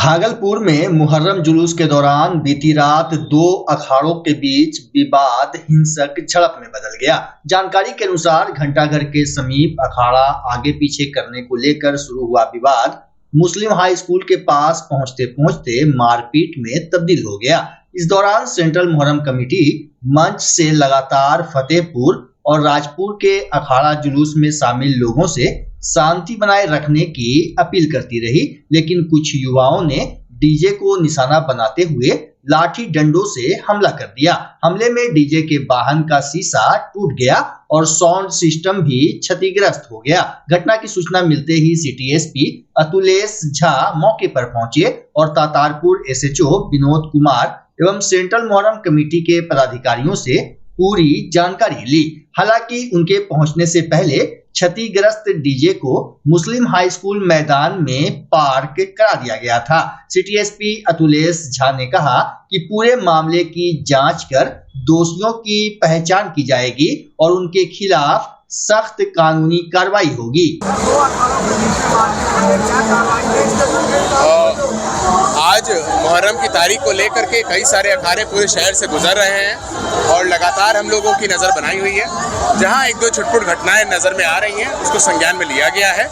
भागलपुर में मुहर्रम जुलूस के दौरान बीती रात दो अखाड़ों के बीच विवाद हिंसक झड़प में बदल गया। जानकारी के अनुसार घंटाघर के समीप अखाड़ा आगे पीछे करने को लेकर शुरू हुआ विवाद मुस्लिम हाई स्कूल के पास पहुंचते पहुंचते मारपीट में तब्दील हो गया। इस दौरान सेंट्रल मुहर्रम कमेटी मंच से लगातार फतेहपुर और राजपुर के अखाड़ा जुलूस में शामिल लोगों से शांति बनाए रखने की अपील करती रही, लेकिन कुछ युवाओं ने डीजे को निशाना बनाते हुए लाठी डंडों से हमला कर दिया। हमले में डीजे के वाहन का शीशा टूट गया और साउंड सिस्टम भी क्षतिग्रस्त हो गया। घटना की सूचना मिलते ही सिटी एसपी अतुलेश झा मौके पर पहुंचे और तातारपुर एसएचओ विनोद कुमार एवं सेंट्रल मुहर्रम कमेटी के पदाधिकारियों से पूरी जानकारी ली। हालांकि उनके पहुंचने से पहले क्षतिग्रस्त डीजे को मुस्लिम हाई स्कूल मैदान में पार्क करा दिया गया था। सिटी एसपी अतुलेश झा ने कहा कि पूरे मामले की जांच कर दोषियों की पहचान की जाएगी और उनके खिलाफ सख्त कानूनी कार्रवाई होगी। आज मुहर्रम की तारीख को लेकर के कई सारे अखाड़े पूरे शहर से गुजर रहे हैं और लगातार हम लोगों की नज़र बनाई हुई है। जहां एक दो छुटपुट घटनाएं नज़र में आ रही हैं उसको संज्ञान में लिया गया है,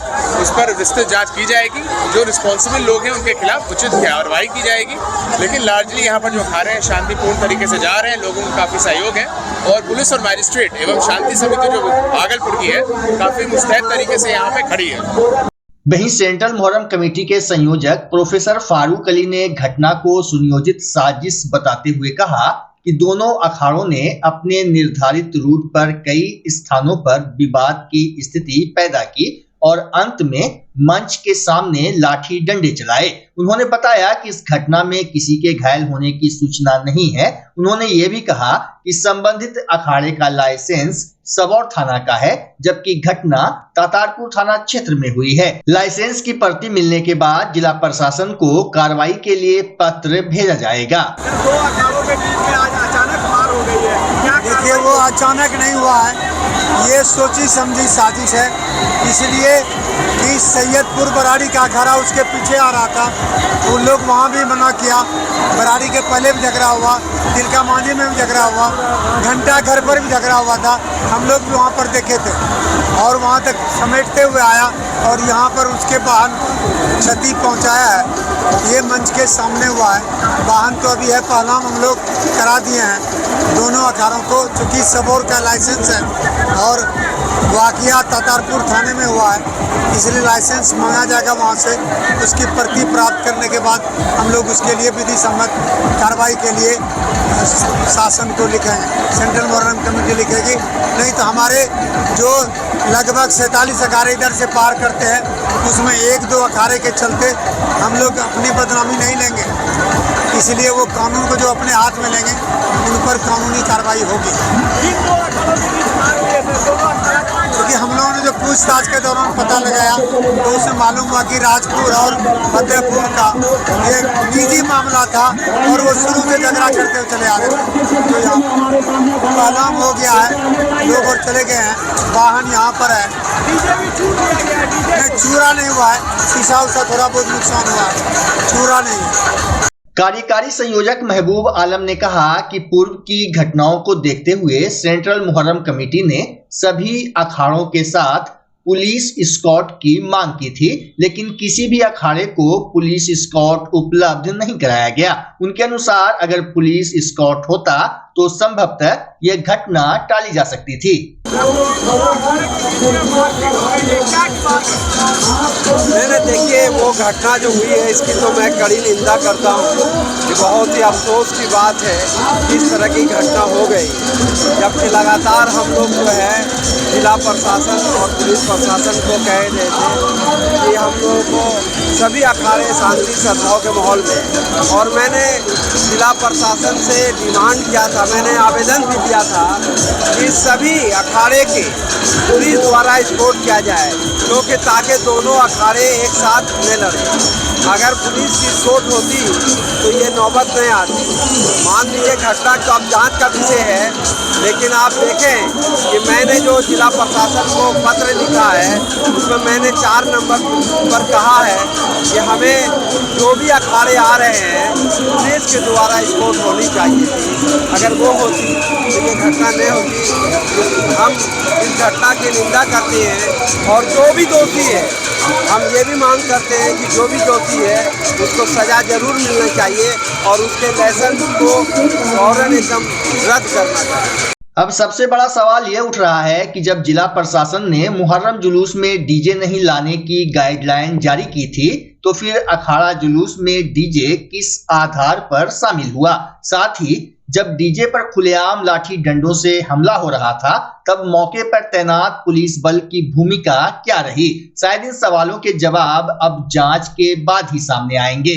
उस पर विस्तृत जांच की जाएगी। जो रिस्पॉन्सिबल लोग हैं उनके खिलाफ उचित कार्रवाई की जाएगी। लेकिन लार्जली यहाँ पर जो अखाड़े हैं शांतिपूर्ण तरीके से जा रहे हैं, लोगों का काफ़ी सहयोग है और पुलिस और मैजिस्ट्रेट एवं शांति समिति जो भागलपुर की है काफ़ी मुस्तैद तरीके से यहाँ पे खड़ी है। वहीं सेंट्रल मुहर्रम कमेटी के संयोजक प्रोफेसर फारूक अली ने घटना को सुनियोजित साजिश बताते हुए कहा कि दोनों अखाड़ों ने अपने निर्धारित रूट पर कई स्थानों पर विवाद की स्थिति पैदा की और अंत में मंच के सामने लाठी डंडे चलाए। उन्होंने बताया कि इस घटना में किसी के घायल होने की सूचना नहीं है। उन्होंने ये भी कहा कि संबंधित अखाड़े का लाइसेंस सबौर थाना का है, जबकि घटना तातारपुर थाना क्षेत्र में हुई है। लाइसेंस की प्रति मिलने के बाद जिला प्रशासन को कार्रवाई के लिए पत्र भेजा जाएगा। दो अखाड़ों के बीच में आज अचानक मार हो गई है। देखिए, वो अचानक नहीं हुआ है, ये सोची समझी साजिश है। इसलिए कि सैयदपुर बराड़ी का अखाड़ा उसके पीछे आ रहा था, तो लोग वहाँ भी मना किया। बराड़ी के पहले भी झगड़ा हुआ, तिलका मांझी में भी झगड़ा हुआ, घंटा घर पर भी झगड़ा हुआ था। हम लोग भी वहाँ पर देखे थे और वहाँ तक समेटते हुए आया और यहाँ पर उसके वाहन क्षति पहुँचाया है। ये मंच के सामने हुआ है। वाहन तो अभी है, पहला हम लोग करा दिए हैं दोनों अखाड़ों को, चूँकि सबौर का लाइसेंस है और वाकया तातारपुर थाने में हुआ है, इसलिए लाइसेंस मांगा जाएगा वहाँ से। उसकी प्रति प्राप्त करने के बाद हम लोग उसके लिए विधि सम्मत कार्रवाई के लिए शासन को लिखेंगे, सेंट्रल मुहर्रम कमेटी लिखेगी। नहीं तो हमारे जो लगभग 47 अखाड़े इधर से पार करते हैं, उसमें एक दो अखाड़े के चलते हम लोग अपनी बदनामी नहीं लेंगे। इसलिए वो कानून को जो अपने हाथ में लेंगे उन पर कानूनी कार्रवाई होगी। क्योंकि हम लोगों ने जो पूछताछ के दौरान पता लगाया तो उसे मालूम हुआ कि राजपुर और फतेहपुर का ये निजी मामला था और वो शुरू से झगड़ा करते हुए चले आ रहे थे। तो यहाँ पहलाम हो गया है, लोग और चले गए हैं, वाहन यहाँ पर है। नहीं, चूरा नहीं हुआ है, शीशा उसा थोड़ा बहुत नुकसान हुआ है, चूरा नहीं है। कार्यकारी संयोजक महबूब आलम ने कहा कि पूर्व की घटनाओं को देखते हुए सेंट्रल मुहर्रम कमेटी ने सभी अखाड़ों के साथ पुलिस स्कॉट की मांग की थी, लेकिन किसी भी अखाड़े को पुलिस स्कॉट उपलब्ध नहीं कराया गया। उनके अनुसार अगर पुलिस स्कॉट होता तो संभवतः यह घटना टाली जा सकती थी। मैंने देखिए वो घटना जो हुई है इसकी तो मैं कड़ी निंदा करता हूँ कि बहुत ही अफसोस की बात है कि इस तरह की घटना हो गई, जबकि लगातार हम लोग जो है जिला प्रशासन और पुलिस प्रशासन को कह रहे थे कि हम लोगों को सभी अखाड़े शांति सद्भाव के माहौल में, और मैंने जिला प्रशासन से डिमांड किया था, मैंने आवेदन भी दिया था कि सभी अखाड़े के पुलिस द्वारा स्पोर्ट किया जाए, क्योंकि ताकि दोनों अखाड़े एक साथ न लड़े। अगर पुलिस की स्पोर्ट होती तो ये नौबत नहीं आती। मान लीजिए घटना तो अब जांच का विषय है, लेकिन आप देखें कि मैंने जो जिला प्रशासन को पत्र लिखा है उसमें मैंने 4 नंबर पर कहा है कि हमें जो भी अखाड़े आ रहे हैं पुलिस के द्वारा स्पोर्ट होनी चाहिए थी। अगर वो होती तो ये घटना नहीं होती। हम इस घटना की निंदा करते हैं और जो भी दोषी है हम ये भी मांग करते हैं कि जो भी दोषी है उसको सज़ा ज़रूर मिलनी चाहिए और उसके लाइसेंस को फौरन एकदम रद्द करना चाहिए। अब सबसे बड़ा सवाल ये उठ रहा है कि जब जिला प्रशासन ने मुहर्रम जुलूस में डीजे नहीं लाने की गाइडलाइन जारी की थी तो फिर अखाड़ा जुलूस में डीजे किस आधार पर शामिल हुआ। साथ ही जब डीजे पर खुलेआम लाठी डंडों से हमला हो रहा था तब मौके पर तैनात पुलिस बल की भूमिका क्या रही। शायद इन सवालों के जवाब अब जांच के बाद ही सामने आएंगे।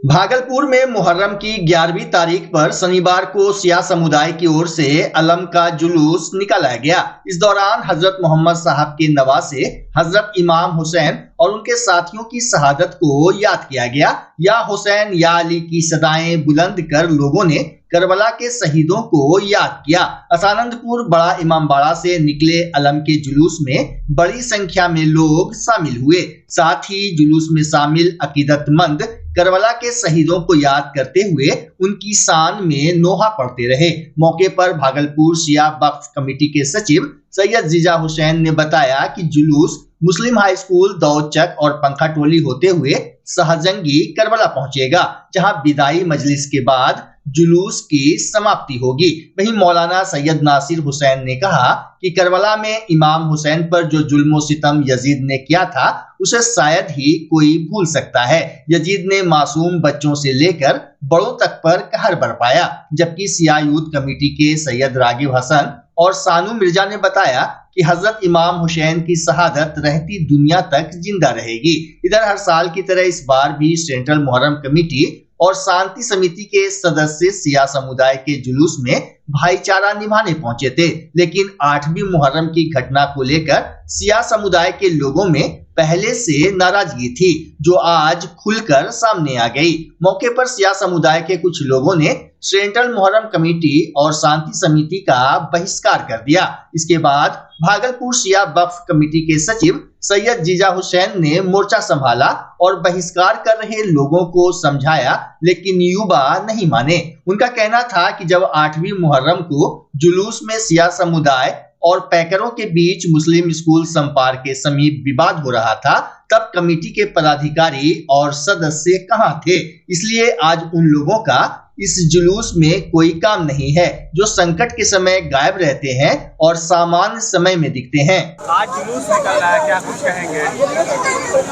भागलपुर में मुहर्रम की 11वीं तारीख पर शनिवार को सिया समुदाय की ओर से अलम का जुलूस निकाला गया। इस दौरान हजरत मोहम्मद साहब के नवासे हजरत इमाम हुसैन और उनके साथियों की शहादत को याद किया गया। या हुसैन या अली की सदाएं बुलंद कर लोगों ने करबला के शहीदों को याद किया। असानंदपुर बड़ा इमामबाड़ा से निकले अलम के जुलूस में बड़ी संख्या में लोग शामिल हुए। साथ ही जुलूस में शामिल अकीदतमंद करबला के शहीदों को याद करते हुए उनकी शान में नोहा पढ़ते रहे। मौके पर भागलपुर शिया वक्फ कमेटी के सचिव सैयद जीजा हुसैन ने बताया कि जुलूस मुस्लिम हाई स्कूल दौदचक और पंखा टोली होते हुए सहजंगी करबला पहुंचेगा, जहां विदाई मजलिस के बाद जुलूस की समाप्ति होगी। वहीं मौलाना सैयद नासिर हुसैन ने कहा कि करबला में इमाम हुसैन पर जो जुल्म सितम यजीद ने किया था उसे शायद ही कोई भूल सकता है। यजीद ने मासूम बच्चों से लेकर बड़ों तक पर कहर बरपाया। जबकि सिया यूथ कमेटी के सैयद रागिब हसन और सानू मिर्जा ने बताया कि हजरत इमाम हुसैन की शहादत रहती दुनिया तक जिंदा रहेगी। इधर हर साल की तरह इस बार भी सेंट्रल मुहर्रम कमेटी और शांति समिति के सदस्य सिया समुदाय के जुलूस में भाईचारा निभाने पहुंचे थे, लेकिन 8वीं मुहर्रम की घटना को लेकर सिया समुदाय के लोगों में पहले से नाराजगी थी, जो आज खुलकर सामने आ गई। मौके पर सिया समुदाय के कुछ लोगों ने सेंट्रल मुहर्रम कमेटी और शांति समिति का बहिष्कार कर दिया। इसके बाद भागलपुर शिया वक्फ कमेटी के सचिव सैयद जीजा हुसैन ने मोर्चा संभाला और बहिष्कार कर रहे लोगों को समझाया, लेकिन युवा नहीं माने। उनका कहना था कि जब 8वीं मुहर्रम को जुलूस में सिया समुदाय और पैकरों के बीच मुस्लिम स्कूल संपार के समीप विवाद हो रहा था तब कमेटी के पदाधिकारी और सदस्य कहां थे। इसलिए आज उन लोगों का इस जुलूस में कोई काम नहीं है, जो संकट के समय गायब रहते हैं और सामान्य समय में दिखते हैं। आज जुलूस निकल रहा है, क्या कुछ कहेंगे?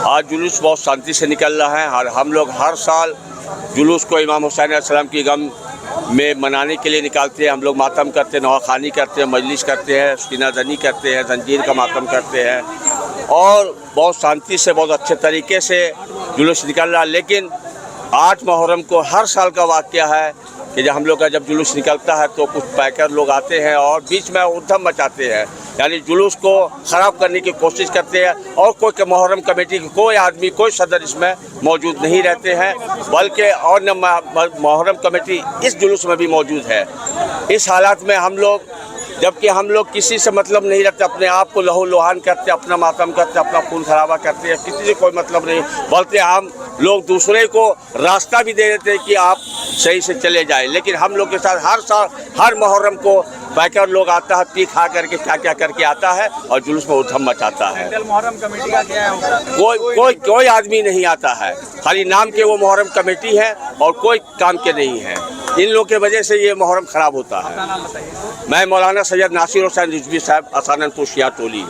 आज जुलूस बहुत शांति से निकल रहा है और हम लोग हर साल जुलूस को इमाम हुसैन अलैहिस्सलाम की गम में मनाने के लिए निकालते हैं। हम लोग मातम करते हैं, नवाखानी करते हैं, मजलिस करते हैं, सीनाजनी करते हैं, जंजीर का मातम करते हैं और बहुत शांति से बहुत अच्छे तरीके से जुलूस निकल रहा है। लेकिन 8 मुहर्रम को हर साल का वाक़या है कि जब हम लोग का जब जुलूस निकलता है तो कुछ पैकर लोग आते हैं और बीच में उद्यम मचाते हैं, यानी जुलूस को ख़राब करने की कोशिश करते हैं और कोई मुहर्रम कमेटी के कोई आदमी कोई सदस्य इसमें मौजूद नहीं रहते हैं, बल्कि और न मुहर्रम कमेटी इस जुलूस में भी मौजूद है। इस हालात में हम लोग, जबकि हम लोग किसी से मतलब नहीं रखते, अपने आप को लहू लुहान करते, अपना मातम करते, अपना खून खराबा करते हैं, किसी से कोई मतलब नहीं, बल्कि हम लोग दूसरे को रास्ता भी दे देते हैं कि आप सही से चले जाए। लेकिन हम लोग के साथ हर साल हर मुहर्रम को पैकर लोग आता है, पी खा करके क्या क्या करके आता है और जुलूस में उधम मचाता है। मुहर्रम कमेटी का क्या है? कोई आदमी नहीं आता है, खाली नाम के वो मुहर्रम कमेटी है और कोई काम के नहीं है। इन लोगों के वजह से ये मुहर्रम खराब होता है। मैं मौलाना सैयद नासिर हुसैन रिजवी साहब, असानंदपुर शिया टोली।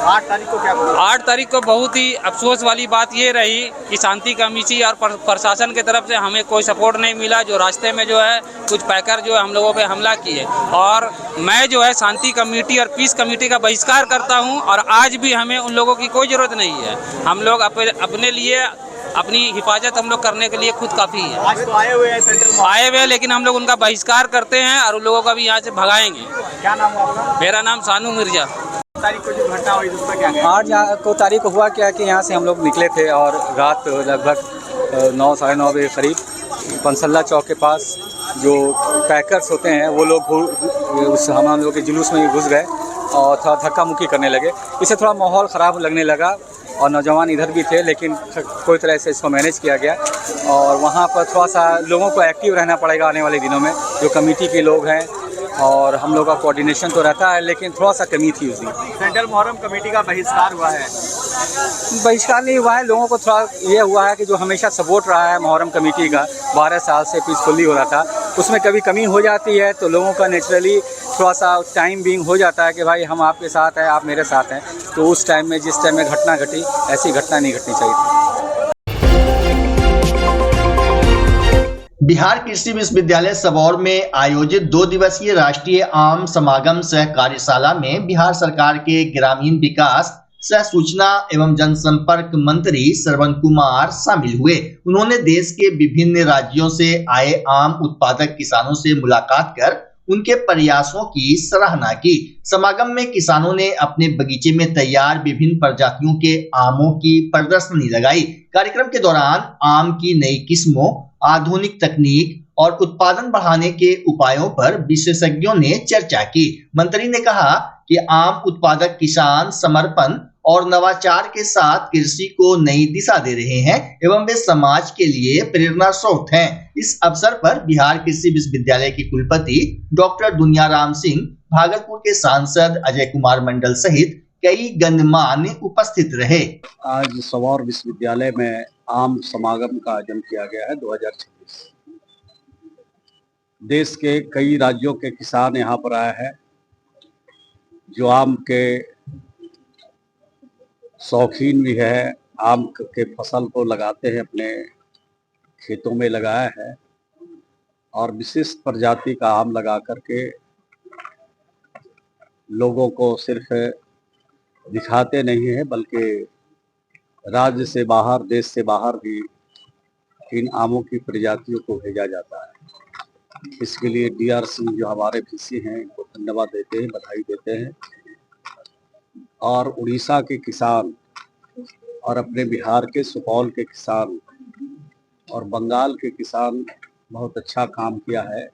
8 तारीख को क्या बोला? 8 तारीख को बहुत ही अफसोस वाली बात ये रही कि शांति कमेटी और प्रशासन की तरफ से हमें कोई सपोर्ट नहीं मिला। जो रास्ते में जो है कुछ पैकर जो है हम लोगों पे हमला किए और मैं जो है शांति कमेटी और पीस कमेटी का बहिष्कार करता हूं और आज भी हमें उन लोगों की कोई ज़रूरत नहीं है। हम लोग अपने लिए अपनी हिफाजत हम लोग करने के लिए खुद काफ़ी है। आज तो आए हुए हैं, लेकिन हम लोग उनका बहिष्कार करते हैं और उन लोगों का भी यहाँ से भगाएंगे। क्या नाम हुआ आपका? मेरा नाम सानू मिर्जा। तारीख को जो घटना हुई उसका क्या है? 8 को तारीख को हुआ क्या कि यहाँ से हम लोग निकले थे और रात लगभग 9 साढ़े 9 बजे करीब पंसल्ला चौक के पास जो पैकर्स होते हैं वो लोग उस हम लोग के जुलूस में घुस गए और थोड़ा धक्का मुक्की करने लगे। इससे थोड़ा माहौल ख़राब लगने लगा और नौजवान इधर भी थे, लेकिन कोई तरह से इसको मैनेज किया गया। और वहाँ पर थोड़ा सा लोगों को एक्टिव रहना पड़ेगा आने वाले दिनों में, जो कमेटी के लोग हैं, और हम लोग का कोऑर्डिनेशन तो रहता है, लेकिन थोड़ा सा कमी थी उस दिन। सेंट्रल मुहर्रम कमेटी का बहिष्कार हुआ है। बहिष्कार नहीं हुआ है, लोगों को थोड़ा ये हुआ है कि जो हमेशा सपोर्ट रहा है मुहर्रम कमेटी का 12 साल से पीसफुली हो रहा था, उसमें कभी कमी हो जाती है तो लोगों का नेचुरली थोड़ा सा टाइम बिंग हो जाता है कि भाई हम आपके साथ हैं, आप मेरे साथ हैं। तो उस टाइम में जिस टाइम में घटना घटी, ऐसी घटना नहीं घटनी चाहिए थी। बिहार कृषि विश्वविद्यालय सबौर में आयोजित 2 दिवसीय राष्ट्रीय आम समागम सह कार्यशाला में बिहार सरकार के ग्रामीण विकास सह सूचना एवं जनसंपर्क मंत्री श्रवण कुमार शामिल हुए। उन्होंने देश के विभिन्न राज्यों से आए आम उत्पादक किसानों से मुलाकात कर उनके प्रयासों की सराहना की। समागम में किसानों ने अपने बगीचे में तैयार विभिन्न प्रजातियों के आमों की प्रदर्शनी लगाई। कार्यक्रम के दौरान आम की नई किस्मों, आधुनिक तकनीक और उत्पादन बढ़ाने के उपायों पर विशेषज्ञों ने चर्चा की। मंत्री ने कहा कि आम उत्पादक किसान समर्पण और नवाचार के साथ कृषि को नई दिशा दे रहे हैं एवं वे समाज के लिए प्रेरणा स्रोत हैं। इस अवसर पर बिहार कृषि विश्वविद्यालय के कुलपति डॉक्टर दुनियाराम सिंह, भागलपुर के सांसद अजय कुमार मंडल सहित कई गणमान्य उपस्थित रहे। आज सबौर विश्वविद्यालय में आम समागम का आयोजन किया गया है 2026। देश के कई राज्यों के किसान यहाँ पर आए हैं, जो आम के शौकीन भी है, आम के फसल को लगाते हैं, अपने खेतों में लगाया है और विशिष्ट प्रजाति का आम लगा करके लोगों को सिर्फ दिखाते नहीं है, बल्कि राज्य से बाहर, देश से बाहर भी इन आमों की प्रजातियों को भेजा जाता है। इसके लिए DR सिंह जो हमारे VC हैं, इनको धन्यवाद देते हैं, बधाई देते हैं। और उड़ीसा के किसान और अपने बिहार के सुपौल के किसान और बंगाल के किसान बहुत अच्छा काम किया है।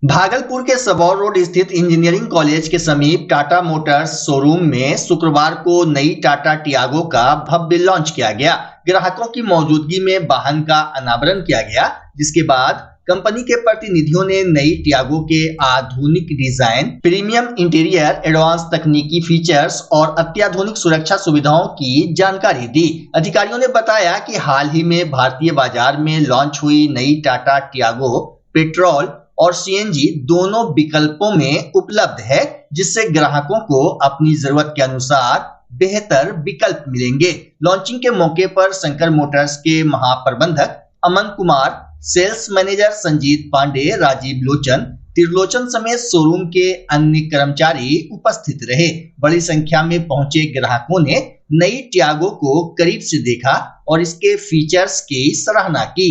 भागलपुर के सबौर रोड स्थित इंजीनियरिंग कॉलेज के समीप टाटा मोटर्स शोरूम में शुक्रवार को नई टाटा टियागो का भव्य लॉन्च किया गया। ग्राहकों की मौजूदगी में वाहन का अनावरण किया गया, जिसके बाद कंपनी के प्रतिनिधियों ने नई टियागो के आधुनिक डिजाइन, प्रीमियम इंटीरियर, एडवांस तकनीकी फीचर्स और अत्याधुनिक सुरक्षा सुविधाओं की जानकारी दी। अधिकारियों ने बताया कि हाल ही में भारतीय बाजार में लॉन्च हुई नई टाटा टियागो पेट्रोल और CNG दोनों विकल्पों में उपलब्ध है, जिससे ग्राहकों को अपनी जरूरत के अनुसार बेहतर विकल्प मिलेंगे। लॉन्चिंग के मौके पर शंकर मोटर्स के महाप्रबंधक अमन कुमार, सेल्स मैनेजर संजीत पांडे, राजीव लोचन, त्रिलोचन समेत शोरूम के अन्य कर्मचारी उपस्थित रहे। बड़ी संख्या में पहुंचे ग्राहकों ने नई टियागो को करीब से देखा और इसके फीचर्स की सराहना की।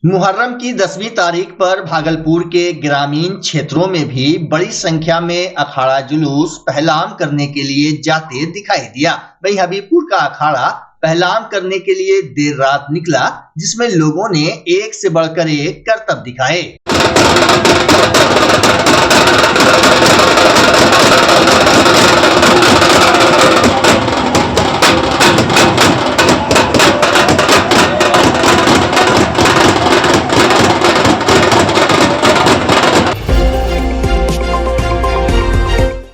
मुहर्रम की 10वीं तारीख पर भागलपुर के ग्रामीण क्षेत्रों में भी बड़ी संख्या में अखाड़ा जुलूस पहलाम करने के लिए जाते दिखाई दिया। वहीं हबीबपुर का अखाड़ा पहलाम करने के लिए देर रात निकला, जिसमें लोगों ने एक से बढ़कर एक करतब दिखाए।